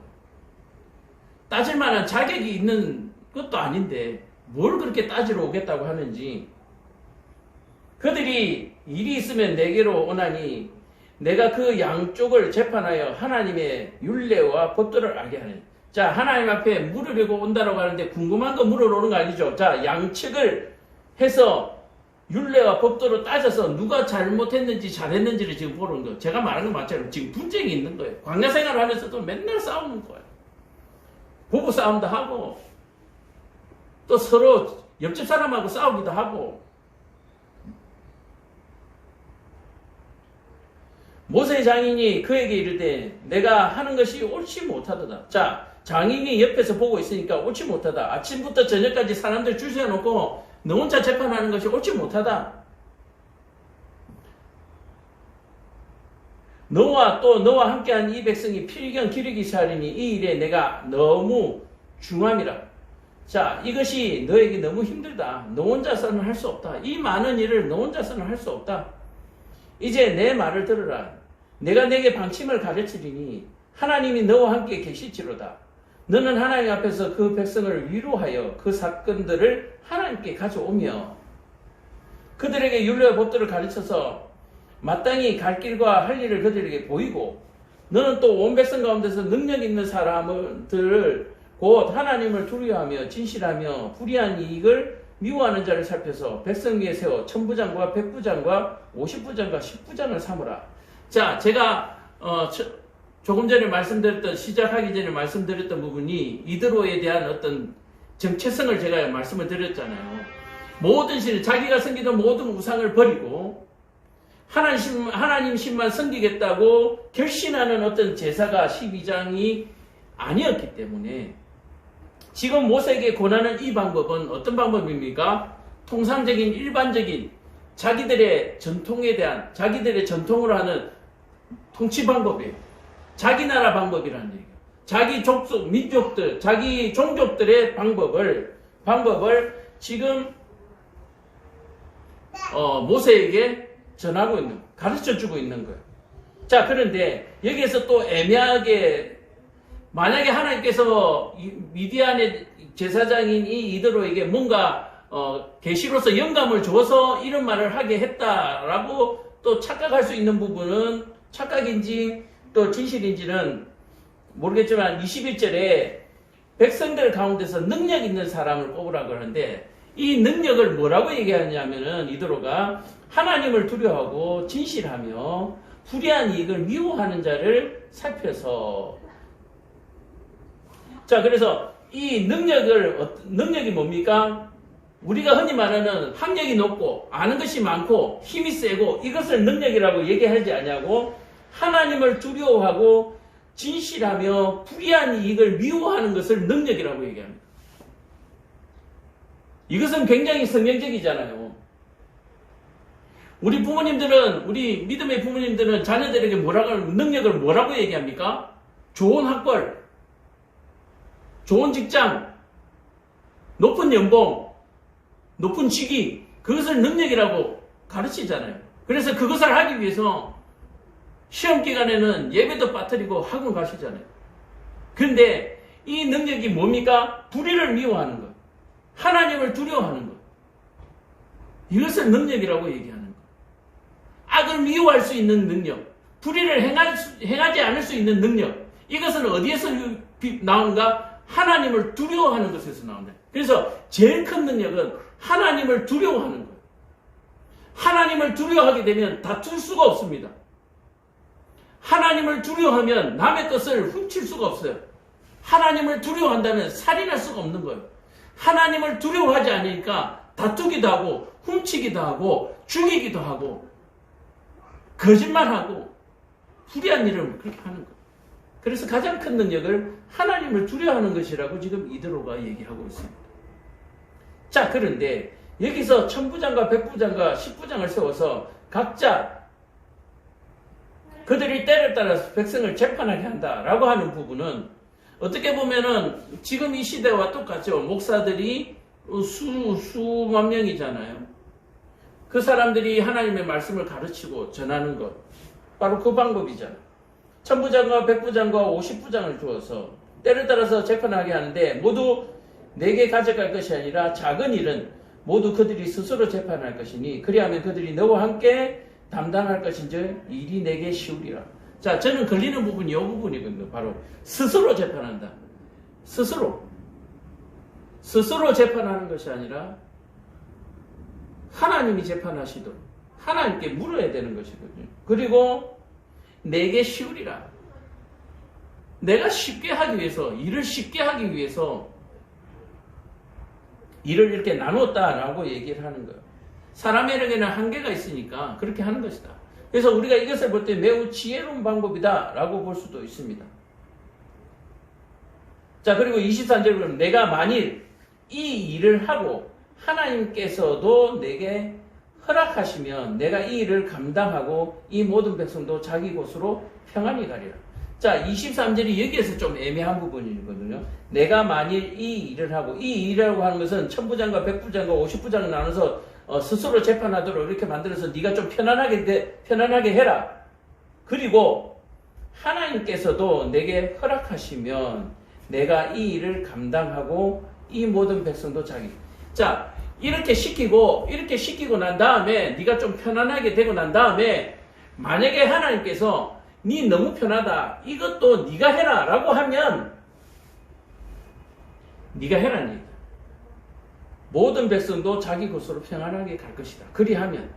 따질 만한 자격이 있는 것도 아닌데 뭘 그렇게 따지러 오겠다고 하는지. 그들이 일이 있으면 내게로 오나니 내가 그 양쪽을 재판하여 하나님의 율례와 법도를 알게 하니. 자, 하나님 앞에 물으려고 온다라고 하는데 궁금한 거 물으러 오는 거 아니죠. 자, 양측을 해서 율례와 법도로 따져서 누가 잘못했는지 잘했는지를 지금 보는 거. 제가 말하는 거 맞잖아요. 지금 분쟁이 있는 거예요. 광야 생활을 하면서도 맨날 싸우는 거예요. 부부 싸움도 하고 또 서로 옆집 사람하고 싸우기도 하고. 모세 장인이 그에게 이르되 내가 하는 것이 옳지 못하도다. 자, 장인이 옆에서 보고 있으니까 옳지 못하다. 아침부터 저녁까지 사람들 줄 세워놓고 너 혼자 재판하는 것이 옳지 못하다. 너와 함께한 이 백성이 필경 기르기 살이니 이 일에 내가 너무 중함이라. 자, 이것이 너에게 너무 힘들다. 너 혼자서는 할 수 없다. 이 많은 일을 너 혼자서는 할 수 없다. 이제 내 말을 들으라. 내가 내게 방침을 가르치리니 하나님이 너와 함께 계실지로다. 너는 하나님 앞에서 그 백성을 위로하여 그 사건들을 하나님께 가져오며 그들에게 율례와 법도를 가르쳐서 마땅히 갈 길과 할 일을 그들에게 보이고 너는 또 온 백성 가운데서 능력 있는 사람들을 곧 하나님을 두려워하며 진실하며 불의한 이익을 미워하는 자를 살펴서 백성 위에 세워 천부장과 백부장과 50부장과 10부장을 삼으라. 자, 제가 조금 전에 시작하기 전에 말씀드렸던 부분이 이드로에 대한 어떤 정체성을 제가 말씀을 드렸잖아요. 모든 신, 자기가 섬기던 모든 우상을 버리고 하나님 신만 섬기겠다고 결신하는 어떤 제사가 12장이 아니었기 때문에 지금 모세에게 권하는 이 방법은 어떤 방법입니까? 통상적인 일반적인 자기들의 전통에 대한 자기들의 전통으로 하는 통치 방법이에요. 자기 나라 방법이라는 얘기예요. 자기 족속, 민족들, 자기 종족들의 방법을 지금 모세에게 전하고 있는, 가르쳐주고 있는 거예요. 자, 그런데 여기에서 또 애매하게 만약에 하나님께서 미디안의 제사장인 이 이드로에게 뭔가 계시로서 영감을 줘서 이런 말을 하게 했다라고 또 착각할 수 있는 부분은 착각인지 또 진실인지는 모르겠지만 21절에 백성들 가운데서 능력 있는 사람을 뽑으라고 하는데 이 능력을 뭐라고 얘기하냐면은 이드로가 하나님을 두려워하고 진실하며 불의한 이익을 미워하는 자를 살펴서. 자, 그래서 이 능력이 뭡니까? 우리가 흔히 말하는 학력이 높고 아는 것이 많고 힘이 세고 이것을 능력이라고 얘기하지 않냐고 하나님을 두려워하고 진실하며 불의한 이익을 미워하는 것을 능력이라고 얘기합니다. 이것은 굉장히 성경적이잖아요. 우리 믿음의 부모님들은 자녀들에게 능력을 뭐라고 얘기합니까? 좋은 학벌, 좋은 직장, 높은 연봉, 높은 직위, 그것을 능력이라고 가르치잖아요. 그래서 그것을 하기 위해서 시험 기간에는 예배도 빠뜨리고 학원 가시잖아요. 그런데 이 능력이 뭡니까? 불의를 미워하는 것, 하나님을 두려워하는 것, 이것을 능력이라고 얘기하는 것. 악을 미워할 수 있는 능력, 불의를 행하지 않을 수 있는 능력, 이것은 어디에서 나오는가? 하나님을 두려워하는 것에서 나온다. 그래서 제일 큰 능력은 하나님을 두려워하는 거예요. 하나님을 두려워하게 되면 다툴 수가 없습니다. 하나님을 두려워하면 남의 것을 훔칠 수가 없어요. 하나님을 두려워한다면 살인할 수가 없는 거예요. 하나님을 두려워하지 않으니까 다투기도 하고 훔치기도 하고 죽이기도 하고 거짓말하고 불의한 일을 그렇게 하는 거예요. 그래서 가장 큰 능력을 하나님을 두려워하는 것이라고 지금 이드로가 얘기하고 있습니다. 자, 그런데 여기서 천부장과 백부장과 10부장을 세워서 각자 그들이 때를 따라서 백성을 재판하게 한다라고 하는 부분은 어떻게 보면은 지금 이 시대와 똑같죠. 목사들이 수만 명이잖아요. 그 사람들이 하나님의 말씀을 가르치고 전하는 것, 바로 그 방법이잖아. 천부장과 백부장과 50부장을 주어서 때를 따라서 재판하게 하는데 모두 내게 가져갈 것이 아니라 작은 일은 모두 그들이 스스로 재판할 것이니 그리하면 그들이 너와 함께 담당할 것인즉 일이 내게 쉬우리라. 자, 저는 걸리는 부분이 이 부분이거든요. 바로 스스로 재판한다. 스스로 재판하는 것이 아니라 하나님이 재판하시도록 하나님께 물어야 되는 것이거든요. 그리고 내게 쉬우리라. 내가 쉽게 하기 위해서, 일을 쉽게 하기 위해서 일을 이렇게 나눴다라고 얘기를 하는 거예요. 사람에게는 한계가 있으니까 그렇게 하는 것이다. 그래서 우리가 이것을 볼 때 매우 지혜로운 방법이다 라고 볼 수도 있습니다. 자, 그리고 23절에 보면 내가 만일 이 일을 하고 하나님께서도 내게 허락하시면 내가 이 일을 감당하고 이 모든 백성도 자기 곳으로 평안히 가리라. 자, 23절이 여기에서 좀 애매한 부분이거든요. 내가 만일 이 일을 하고, 이 일이라고 하는 것은 천부장과 백부장과 50부장을 나눠서 스스로 재판하도록 이렇게 만들어서 네가 좀 편안하게 해라. 그리고 하나님께서도 내게 허락하시면 내가 이 일을 감당하고 이 모든 백성도 자기. 자, 이렇게 시키고 난 다음에 네가 좀 편안하게 되고 난 다음에 만약에 하나님께서 네 너무 편하다, 이것도 네가 해라 라고 하면 네가 해라는 얘기다. 모든 백성도 자기 곳으로 평안하게 갈 것이다. 그리하면,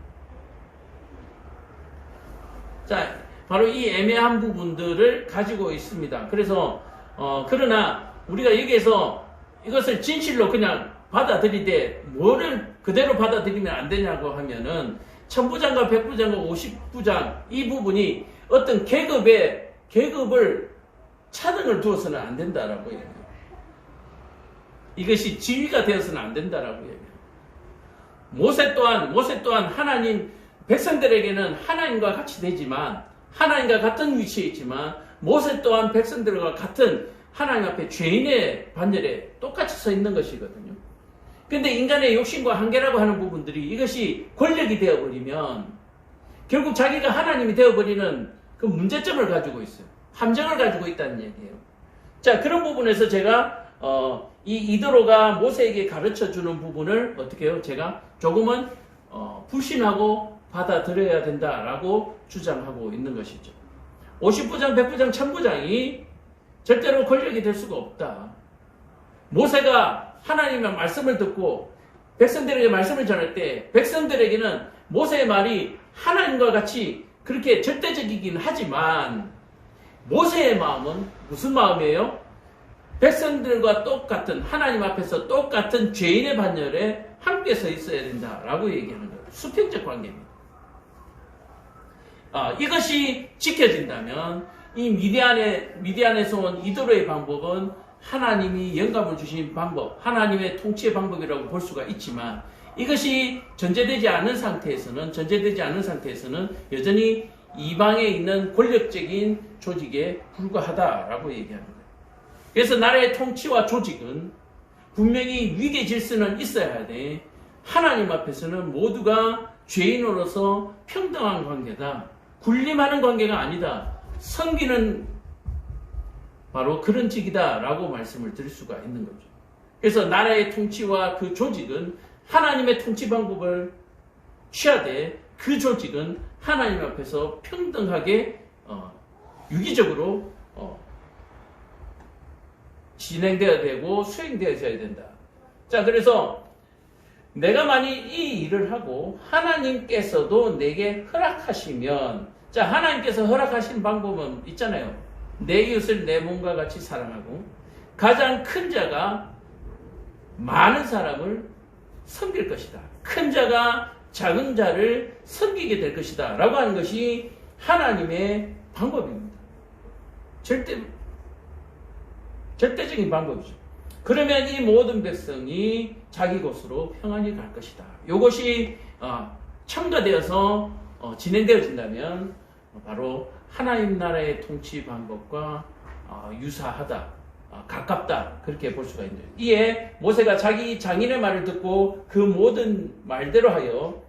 자, 바로 이 애매한 부분들을 가지고 있습니다. 그래서 그러나 우리가 여기에서 이것을 진실로 그냥 받아들이되 뭐를 그대로 받아들이면 안 되냐고 하면은 천부장과 백부장과 50부장 이 부분이 어떤 계급을 차등을 두어서는 안 된다라고 얘기해요. 이것이 지위가 되어서는 안 된다라고 얘기해요. 모세 또한 하나님 백성들에게는 하나님과 같이 되지만 하나님과 같은 위치에 있지만 모세 또한 백성들과 같은 하나님 앞에 죄인의 반열에 똑같이 서 있는 것이거든요. 근데 인간의 욕심과 한계라고 하는 부분들이 이것이 권력이 되어버리면 결국 자기가 하나님이 되어버리는 그 문제점을 가지고 있어요. 함정을 가지고 있다는 얘기예요. 자, 그런 부분에서 제가 이 이드로가 모세에게 가르쳐주는 부분을 어떻게 해요? 제가 조금은 불신하고 받아들여야 된다라고 주장하고 있는 것이죠. 50부장, 100부장, 1000부장이 절대로 권력이 될 수가 없다. 모세가 하나님의 말씀을 듣고 백성들에게 말씀을 전할 때 백성들에게는 모세의 말이 하나님과 같이 그렇게 절대적이긴 하지만 모세의 마음은 무슨 마음이에요? 백성들과 똑같은 하나님 앞에서 똑같은 죄인의 반열에 함께 서 있어야 된다라고 얘기하는 거예요. 수평적 관계입니다. 이것이 지켜진다면 이 미디안에서 온 이드로의 방법은 하나님이 영감을 주신 방법, 하나님의 통치의 방법이라고 볼 수가 있지만 이것이 전제되지 않은 상태에서는 여전히 이방에 있는 권력적인 조직에 불과하다라고 얘기하는 거예요. 그래서 나라의 통치와 조직은 분명히 위계 질서는 있어야 돼. 하나님 앞에서는 모두가 죄인으로서 평등한 관계다. 군림하는 관계가 아니다. 섬기는 바로 그런 직이다라고 말씀을 드릴 수가 있는 거죠. 그래서 나라의 통치와 그 조직은 하나님의 통치 방법을 취하되 그 조직은 하나님 앞에서 평등하게 유기적으로 진행되어야 되고 수행되어야 된다. 자, 그래서 내가 만일 이 일을 하고 하나님께서도 내게 허락하시면, 자, 하나님께서 허락하신 방법은 있잖아요. 내 이웃을 내 몸과 같이 사랑하고 가장 큰 자가 많은 사람을 섬길 것이다. 큰 자가 작은 자를 섬기게 될 것이다 라고 하는 것이 하나님의 방법입니다. 절대적인 방법이죠. 그러면 이 모든 백성이 자기 곳으로 평안히 갈 것이다. 이것이 첨가되어서 진행되어진다면 바로 하나님 나라의 통치 방법과 유사하다, 가깝다, 그렇게 볼 수가 있네요. 이에 모세가 자기 장인의 말을 듣고 그 모든 말대로 하여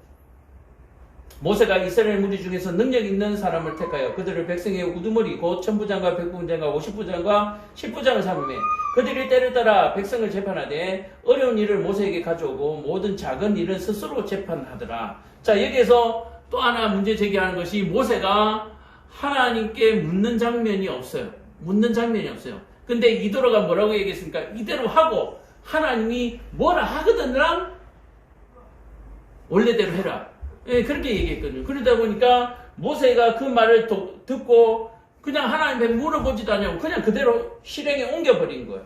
모세가 이스라엘 무리 중에서 능력 있는 사람을 택하여 그들을 백성의 우두머리 곧 천부장과 백부장과 오십부장과 십부장을 삼음해 그들이 때를 따라 백성을 재판하되 어려운 일을 모세에게 가져오고 모든 작은 일은 스스로 재판하더라. 자, 여기에서 또 하나 문제 제기하는 것이 모세가 하나님께 묻는 장면이 없어요. 묻는 장면이 없어요. 근데 이도로가 뭐라고 얘기했습니까? 이대로 하고 하나님이 뭐라 하거든랑 원래대로 해라. 예, 그렇게 얘기했거든요. 그러다 보니까 모세가 그 말을 듣고 그냥 하나님께 물어보지도 않냐고 그냥 그대로 실행에 옮겨버린 거예요.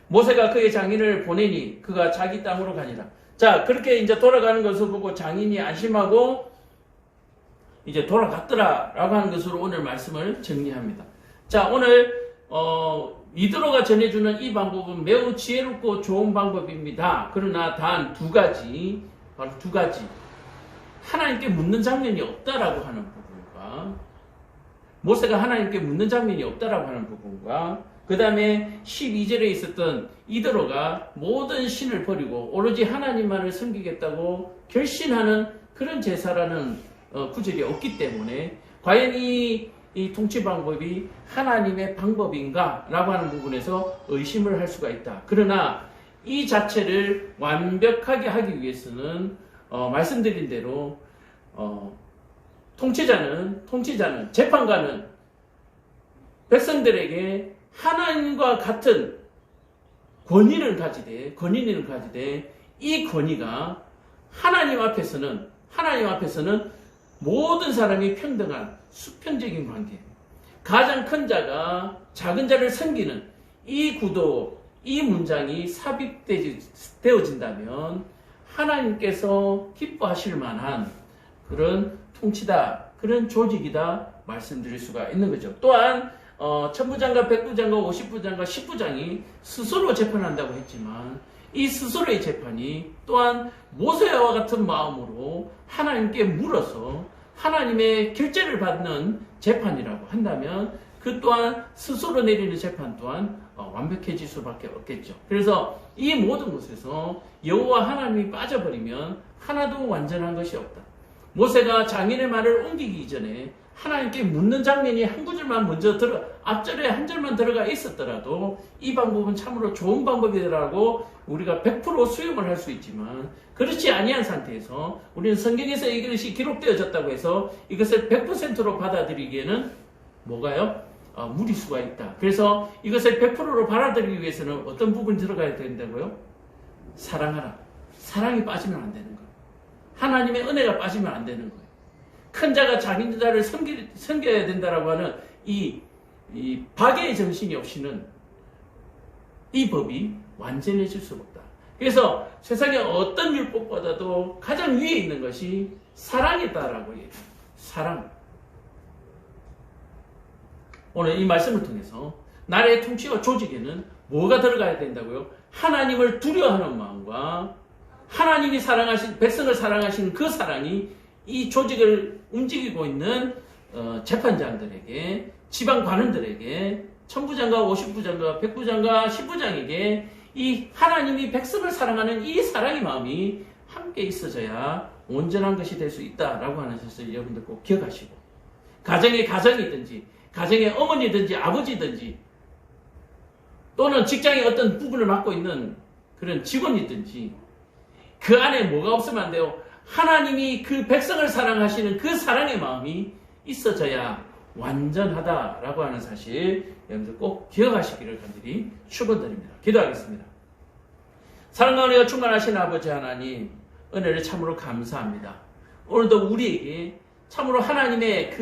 모세가 그의 장인을 보내니 그가 자기 땅으로 가니라. 자, 그렇게 이제 돌아가는 것을 보고 장인이 안심하고 이제 돌아갔더라라고 하는 것으로 오늘 말씀을 정리합니다. 자, 오늘 이드로가 전해주는 이 방법은 매우 지혜롭고 좋은 방법입니다. 그러나 단 두 가지, 바로 두 가지. 하나님께 묻는 장면이 없다라고 하는 부분과 모세가 하나님께 묻는 장면이 없다라고 하는 부분과 그 다음에 12절에 있었던 이드로가 모든 신을 버리고 오로지 하나님만을 섬기겠다고 결심하는 그런 제사라는 구절이 없기 때문에 과연 이 통치 방법이 하나님의 방법인가 라고 하는 부분에서 의심을 할 수가 있다. 그러나 이 자체를 완벽하게 하기 위해서는 말씀드린 대로 통치자는 재판관은 백성들에게 하나님과 같은 권위를 가지되 이 권위가 하나님 앞에서는 모든 사람이 평등한 수평적인 관계, 가장 큰 자가 작은 자를 섬기는 이 구도, 이 문장이 삽입되어진다면 하나님께서 기뻐하실 만한 그런 통치다, 그런 조직이다 말씀드릴 수가 있는 거죠. 또한 천부장과 백부장과 오십부장과 십부장이 스스로 재판한다고 했지만 이 스스로의 재판이 또한 모세와 같은 마음으로 하나님께 물어서 하나님의 결재를 받는 재판이라고 한다면 그 또한 스스로 내리는 재판 또한 완벽해질 수밖에 없겠죠. 그래서 이 모든 것에서 여호와 하나님이 빠져버리면 하나도 완전한 것이 없다. 모세가 장인의 말을 옮기기 이전에 하나님께 묻는 장면이 한 구절만 먼저 앞절에 한 절만 들어가 있었더라도 이 방법은 참으로 좋은 방법이라고 우리가 100% 수용을 할 수 있지만 그렇지 아니한 상태에서 우리는 성경에서 이것이 기록되어졌다고 해서 이것을 100%로 받아들이기에는 뭐가요? 무리수가 있다. 그래서 이것을 100%로 받아들이기 위해서는 어떤 부분이 들어가야 된다고요? 사랑하라. 사랑이 빠지면 안 되는 거예요. 하나님의 은혜가 빠지면 안 되는 거예요. 큰 자가 작은 자를 섬겨야 된다라고 하는 이 박애의 정신이 없이는 이 법이 완전해질 수가 없다. 그래서 세상의 어떤 율법보다도 가장 위에 있는 것이 사랑이다라고 얘기합니다. 사랑. 오늘 이 말씀을 통해서 나라의 통치와 조직에는 뭐가 들어가야 된다고요? 하나님을 두려워하는 마음과 하나님이 백성을 사랑하시는 그 사랑이 이 조직을 움직이고 있는 재판장들에게, 지방 관원들에게, 천부장과 오십부장과 백부장과 십부장에게 이 하나님이 백성을 사랑하는 이 사랑의 마음이 함께 있어져야 온전한 것이 될 수 있다라고 하는 사실을 여러분들 꼭 기억하시고, 가정의 가정이든지 가정의 어머니든지 아버지든지 또는 직장의 어떤 부분을 맡고 있는 그런 직원이든지 그 안에 뭐가 없으면 안 돼요. 하나님이 그 백성을 사랑하시는 그 사랑의 마음이 있어져야 완전하다라고 하는 사실 여러분들 꼭 기억하시기를 간절히 축원드립니다. 기도하겠습니다. 사랑과 은혜가 충만하신 아버지 하나님, 은혜를 참으로 감사합니다. 오늘도 우리에게 참으로 하나님의 그